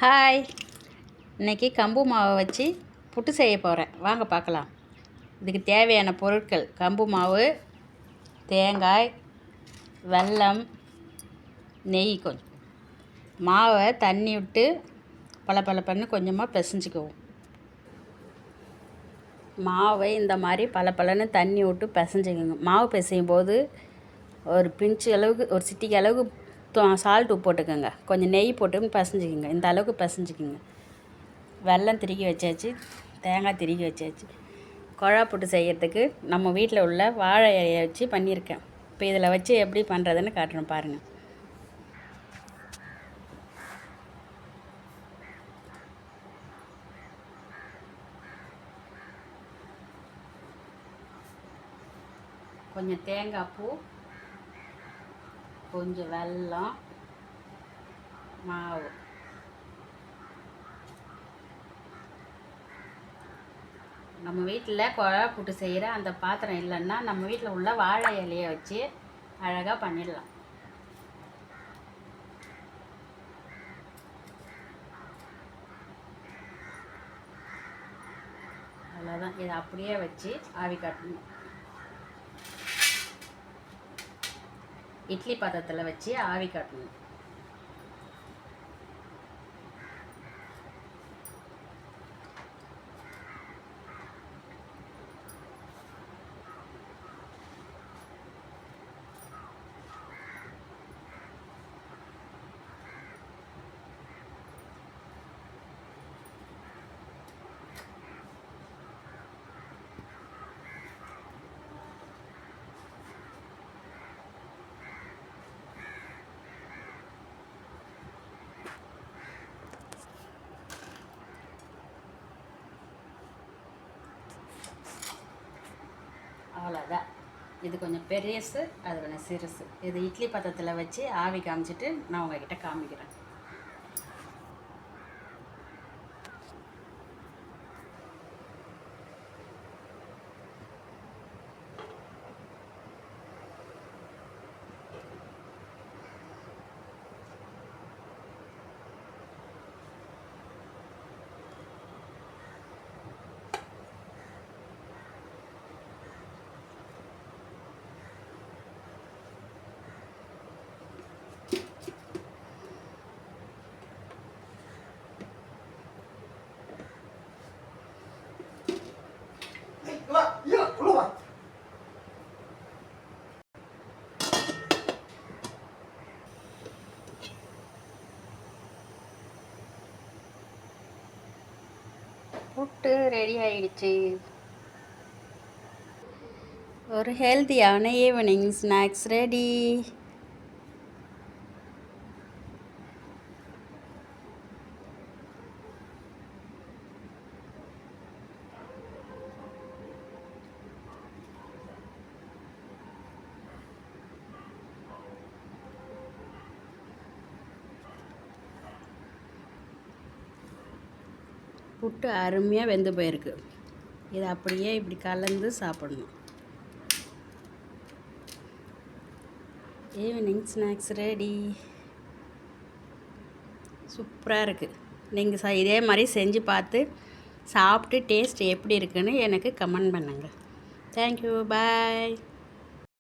Hi, இன்றைக்கி கம்பு மாவை வச்சு புட்டு செய்ய போகிறேன். வாங்க பார்க்கலாம். இதுக்கு தேவையான பொருட்கள்: கம்பு மாவு, தேங்காய், வெல்லம், நெய் கொஞ்சம். மாவை தண்ணி விட்டு பளபளன்னு கொஞ்சமாக பிசைஞ்சிக்குவோம். மாவை இந்த மாதிரி பளபளன்னு தண்ணி விட்டு பிசைஞ்சிக்கோங்க. மாவு பிசையும் போது ஒரு பிஞ்சு அளவுக்கு, ஒரு சிட்டிக்கு அளவுக்கு சால்ட்டு போட்டுக்கோங்க. கொஞ்சம் நெய் போட்டு பிசைஞ்சிக்கோங்க. இந்த அளவுக்கு பிசைஞ்சிக்கோங்க. வெல்லம் திருக்கி வச்சாச்சு, தேங்காய் திருக்கி வச்சாச்சு. குழா புட்டு செய்கிறதுக்கு நம்ம வீட்டில் உள்ள வாழை இலையை வச்சு பண்ணியிருக்கேன். இப்போ இதில் வச்சு எப்படி பண்ணுறதுன்னு காட்டுறேன் பாருங்கள். கொஞ்சம் தேங்காய் பூ, கொஞ்சம் வெல்லம், மாவு. நம்ம வீட்டில் குழா புட்டு செய்கிற அந்த பாத்திரம் இல்லைன்னா நம்ம வீட்டில் உள்ள வாழை இலையை வச்சு அழகாக பண்ணிடலாம். அவ்வளோதான். இதை அப்படியே வச்சு ஆவி காட்டணும். இட்லி பாத்திரத்தில் வச்சு ஆவி காட்டணும். அவ்வளோதான். இது கொஞ்சம் பெருசு, அது கொஞ்சம் சிறுசு. இது இட்லி பாத்திரத்தில் வச்சு ஆவி காமிச்சிட்டு நான் உங்ககிட்ட காமிக்கிறேன். புட்டு ரெடி ஆயிடுச்சு. ஒரு ஹெல்த்தியான ஈவினிங் ஸ்நாக்ஸ் ரெடி. புட்டு அருமையாக வெந்து போயிருக்கு. இதை அப்படியே இப்படி கலந்து சாப்பிடணும். Evening snacks ready. சூப்பராக இருக்குது. நீங்கள் இதே மாதிரி செஞ்சு பார்த்து சாப்பிட்டு டேஸ்ட் எப்படி இருக்குன்னு எனக்கு கமெண்ட் பண்ணுங்கள். தேங்க்யூ, பாய்.